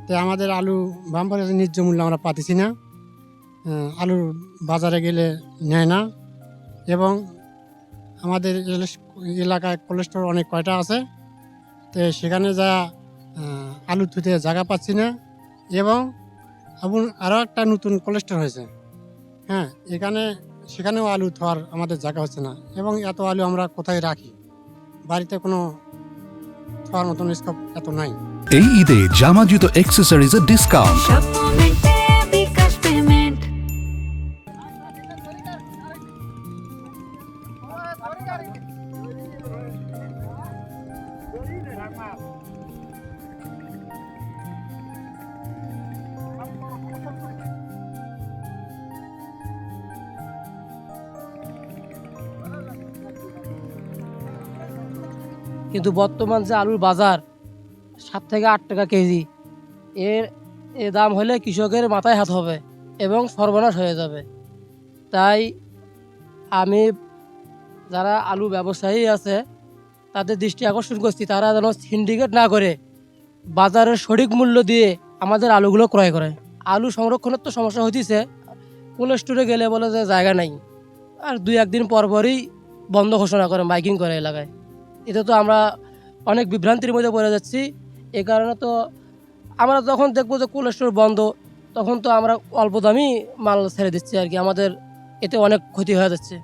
তো আমাদের আলু বাম্পার ন্যায্য মূল্য আমরা পাচ্ছি না। আলুর বাজারে গেলে নেয় না, এবং আমাদের এলাকায় কোল্ড স্টোর অনেক কয়টা আছে, তো সেখানে যা আলু ধুতে জায়গা পাচ্ছি না। এবং আরও একটা নতুন কোল্ড স্টোর হয়েছে, হ্যাঁ, সেখানেও আলু থোয়ার আমাদের জায়গা হচ্ছে না। এবং এত আলু আমরা কোথায় রাখি? বাড়িতে কোনো থোয়ার মতন স্কোপ এত নাই। এই ঈদে জামা জুতো অ্যাক্সেসরিজের ডিসকাউন্ট। সব মোমেন্টে বিকাশ পেমেন্ট। কিন্তু বর্তমান যে আলুর বাজার 7 থেকে 8 টাকা কেজি, এর দাম হলে কৃষকের মাথায় হাত হবে এবং সর্বনাশ হয়ে যাবে। তাই আমি যারা আলু ব্যবসায়ী আছে তাদের দৃষ্টি আকর্ষণ করছি, তারা যেন সিন্ডিকেট না করে বাজারের সঠিক মূল্য দিয়ে আমাদের আলুগুলো ক্রয় করে। আলু সংরক্ষণের তো সমস্যা হতেছে, কোল্ড স্টোরে গেলে বলে যে জায়গা নাই, আর 2-1 দিন পর পরই বন্ধ ঘোষণা করে, মাইকিং করে এলাকায়। এতে তো আমরা অনেক বিভ্রান্তির মধ্যে পড়ে যাচ্ছি। এই কারণে তো আমরা যখন দেখবো যে কোল্ড স্টোর বন্ধ, তখন তো আমরা অল্প দামি মাল ছেড়ে দিচ্ছি আর কি, আমাদের এতে অনেক ক্ষতি হয়ে যাচ্ছে।